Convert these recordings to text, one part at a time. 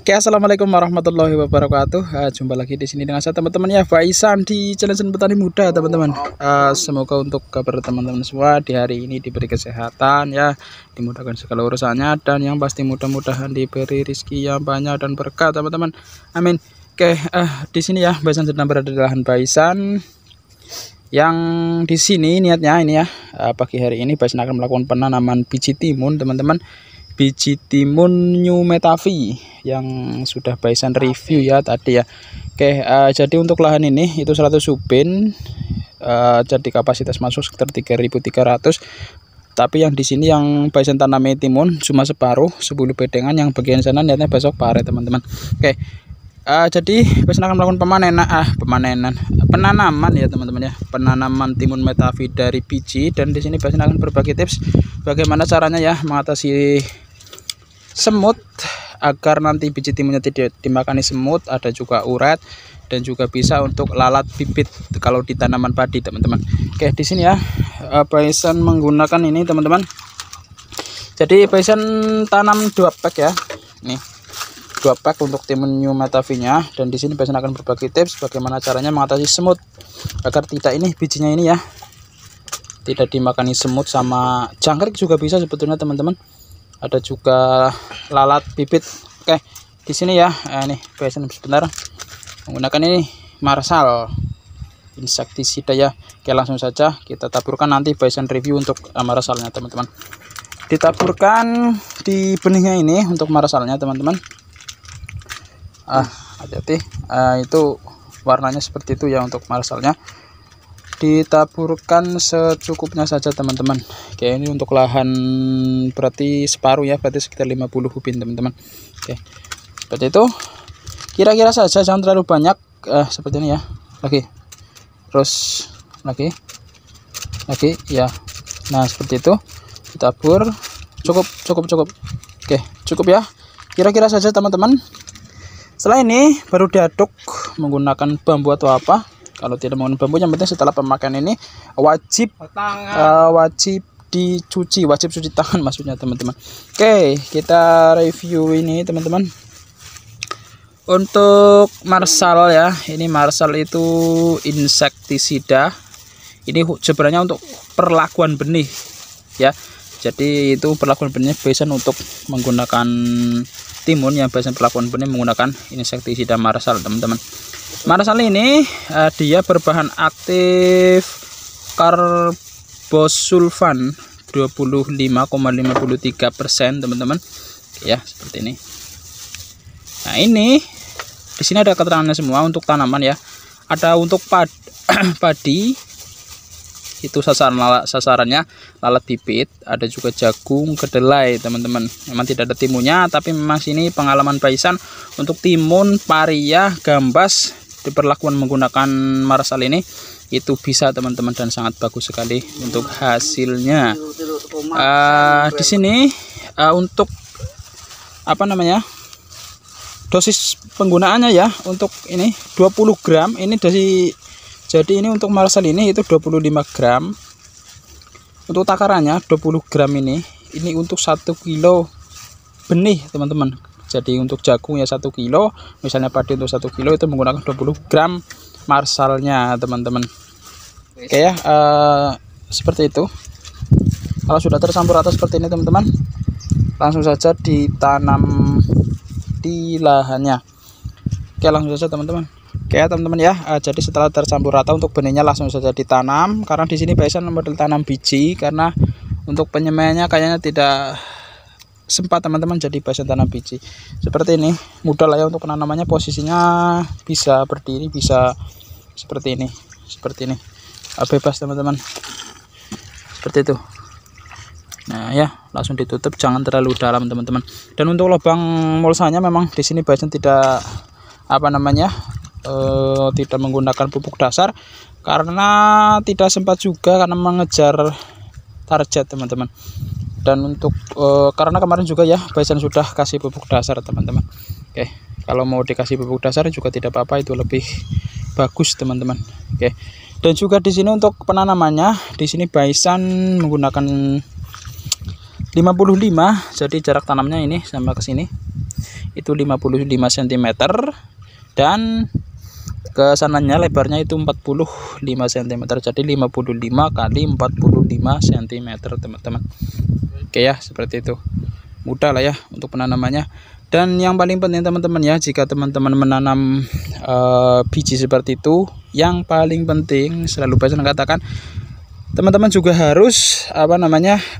Oke, assalamualaikum warahmatullahi wabarakatuh. Jumpa lagi di sini dengan saya teman-teman ya, Faisan di channel Petani Muda teman-teman. Semoga untuk kabar teman-teman semua di hari ini diberi kesehatan ya, dimudahkan segala urusannya, dan yang pasti mudah-mudahan diberi rezeki yang banyak dan berkah teman-teman. Amin. Oke, di sini ya Faisan sedang berada di lahan Faisan. Yang di sini niatnya ini ya, pagi hari ini Faisan akan melakukan penanaman biji timun teman-teman. Biji timun New Metavi yang sudah Faisan review ya tadi ya. Oke, jadi untuk lahan ini itu 100 subin, jadi kapasitas masuk sekitar 3.300. Tapi yang di sini yang Faisan tanami timun cuma separuh, 10 bedengan, yang bagian sana niatnya besok pare teman-teman. Oke, jadi Faisan akan melakukan penanaman ya teman-teman ya, penanaman timun Metavi dari biji. Dan di sini Faisan akan berbagi tips bagaimana caranya ya mengatasi semut agar nanti biji timunnya tidak dimakani semut, ada juga uret, dan juga bisa untuk lalat bibit kalau di tanaman padi teman-teman. Oke, di sini ya Faisan menggunakan ini teman-teman. Jadi Faisan tanam 2 pack ya. Nih, 2 pack untuk timun New Metavi-nya, dan di sini Faisan akan berbagi tips bagaimana caranya mengatasi semut agar tidak ini bijinya ini ya tidak dimakani semut, sama jangkrik juga bisa sebetulnya teman-teman. Ada juga lalat bibit. Oke, di sini ya ini Faisan sebentar menggunakan ini Marshall insektisida ya. Oke, langsung saja kita taburkan, nanti Faisan review untuk Marshallnya teman-teman. Ditaburkan di benihnya ini untuk Marshallnya teman-teman. Hati-hati, itu warnanya seperti itu ya untuk Marshallnya. Ditaburkan secukupnya saja teman-teman. Oke, ini untuk lahan berarti separuh ya, berarti sekitar 50 ubin teman-teman. Oke, seperti itu kira-kira saja, jangan terlalu banyak. Seperti ini ya, lagi terus lagi ya. Nah, seperti itu ditabur, cukup. Oke, cukup ya, kira-kira saja teman-teman. Setelah ini baru diaduk menggunakan bambu atau apa. Kalau tidak menggunakan bambu, yang penting setelah pemakaian ini wajib dicuci, wajib cuci tangan maksudnya teman-teman. Oke, kita review ini teman-teman. Untuk Marshall ya, ini Marshall itu insektisida. Ini sebenarnya untuk perlakuan benih ya. Jadi itu perlakuan benih Faisan untuk menggunakan timun, yang Faisan perlakuan benih menggunakan insektisida Marshall teman-teman. Marshall ini dia berbahan aktif karbosulfan 25,53% teman-teman ya, seperti ini. Nah, ini di sini ada keterangannya semua untuk tanaman ya. Ada untuk padi itu sasarannya lalat bibit, ada juga jagung, kedelai teman-teman. Memang tidak ada timunnya, tapi memang sini pengalaman Faisan untuk timun, paria, gambas diperlakukan menggunakan Marshall ini itu bisa teman-teman, dan sangat bagus sekali untuk hasilnya. Di sini untuk apa namanya, dosis penggunaannya ya, untuk ini 20 gram ini dosis. Jadi ini untuk Marshall ini itu 25 gram. Untuk takarannya 20 gram ini untuk 1 kilo benih teman-teman. Jadi untuk jagung ya 1 kilo, misalnya padi untuk 1 kilo itu menggunakan 20 gram Marshallnya teman-teman. Oke ya, seperti itu. Kalau sudah tercampur rata seperti ini teman-teman, langsung saja ditanam di lahannya. Oke, langsung saja teman-teman. Oke teman-teman ya, jadi setelah tercampur rata untuk benihnya langsung saja ditanam. Karena di sini Faisan model tanam biji, karena untuk penyemaiannya kayaknya tidak sempat teman-teman, jadi Faisan tanam biji seperti ini. Mudah lah ya untuk penanamannya, posisinya bisa berdiri, bisa seperti ini, bebas teman-teman, seperti itu. Nah ya, langsung ditutup, jangan terlalu dalam teman-teman. Dan untuk lubang mulsanya memang di sini Faisan tidak tidak menggunakan pupuk dasar, karena tidak sempat juga karena mengejar target teman-teman. Dan untuk karena kemarin juga ya Faisan sudah kasih pupuk dasar teman-teman. Oke, kalau mau dikasih pupuk dasar juga tidak apa-apa, itu lebih bagus teman-teman. Oke, dan juga di sini untuk penanamannya di sini Faisan menggunakan 55, jadi jarak tanamnya ini sama ke sini itu 55 cm, dan ke sananya lebarnya itu 45 cm. Jadi 55 kali 45 cm teman-teman. Oke ya, seperti itu. Mudah lah ya untuk penanamannya. Dan yang paling penting teman-teman ya, jika teman-teman menanam biji seperti itu, yang paling penting selalu saya katakan, teman-teman juga harus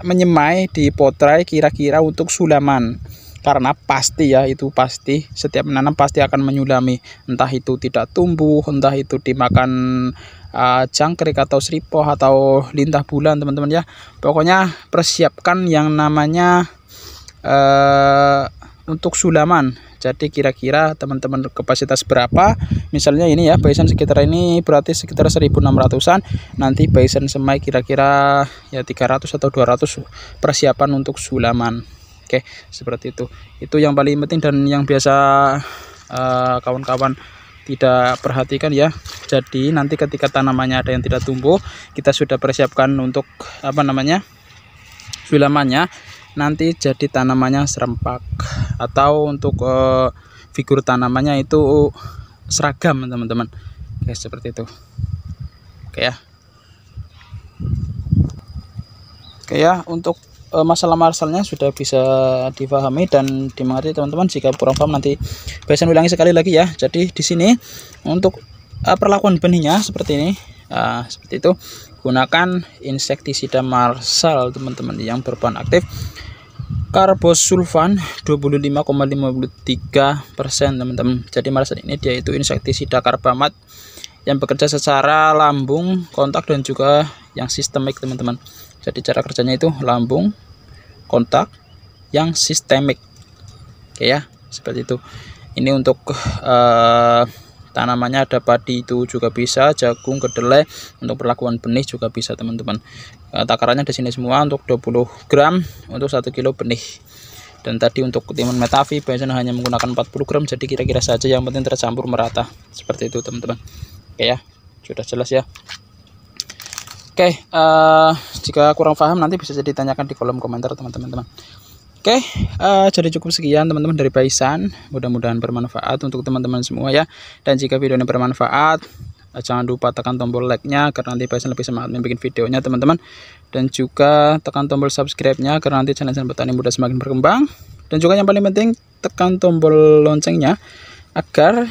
menyemai di potrai kira-kira untuk sulaman. Karena pasti ya, itu pasti setiap menanam pasti akan menyulami, entah itu tidak tumbuh, entah itu dimakan jangkrik atau sripoh atau lintah bulan teman-teman ya. Pokoknya persiapkan yang namanya untuk sulaman. Jadi kira-kira teman-teman kapasitas berapa, misalnya ini ya, baisan sekitar ini berarti sekitar 1600-an, nanti baisan semai kira-kira ya 300 atau 200 persiapan untuk sulaman. Oke, seperti itu. Itu yang paling penting dan yang biasa kawan-kawan tidak perhatikan ya. Jadi nanti ketika tanamannya ada yang tidak tumbuh, kita sudah persiapkan untuk sulamannya. Nanti jadi tanamannya serempak atau untuk figur tanamannya itu seragam teman-teman. Oke, seperti itu. Oke ya. Oke ya, untuk masalah-masalahnya sudah bisa dipahami dan dimengerti teman-teman. Jika kurang paham nanti saya ulangi sekali lagi ya. Jadi di sini untuk perlakuan benihnya seperti ini, seperti itu. Gunakan insektisida Marsal teman-teman yang berbahan aktif karbosulfan 25,53% teman-teman. Jadi Marsal ini dia itu insektisida karbamat yang bekerja secara lambung, kontak, dan juga yang sistemik teman-teman. Jadi cara kerjanya itu lambung, kontak, yang sistemik. Oke ya, seperti itu. Ini untuk tanamannya ada padi itu juga bisa, jagung, kedelai. Untuk perlakuan benih juga bisa teman-teman. Takarannya di sini semua untuk 20 gram untuk 1 kilo benih. Dan tadi untuk timun metavi biasanya hanya menggunakan 40 gram, jadi kira-kira saja, yang penting tercampur merata. Seperti itu teman-teman. Oke ya, sudah jelas ya. Oke, jika kurang paham nanti bisa ditanyakan di kolom komentar teman-teman. Oke, jadi cukup sekian teman-teman dari Paisan. Mudah-mudahan bermanfaat untuk teman-teman semua ya. Dan jika video ini bermanfaat, jangan lupa tekan tombol like-nya karena nanti Paisan lebih semangat membuat videonya teman-teman. Dan juga tekan tombol subscribe-nya karena nanti channel-channel petani muda semakin berkembang. Dan juga yang paling penting, tekan tombol loncengnya agar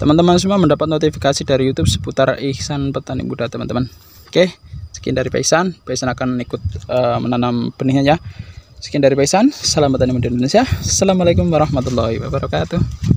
teman-teman semua mendapat notifikasi dari YouTube seputar Ihsan Petani Muda teman-teman. Oke, sekian dari Paisan. Paisan akan ikut menanam benihnya ya. Sekian dari Paisan. Salam petani muda Indonesia. Assalamualaikum warahmatullahi wabarakatuh.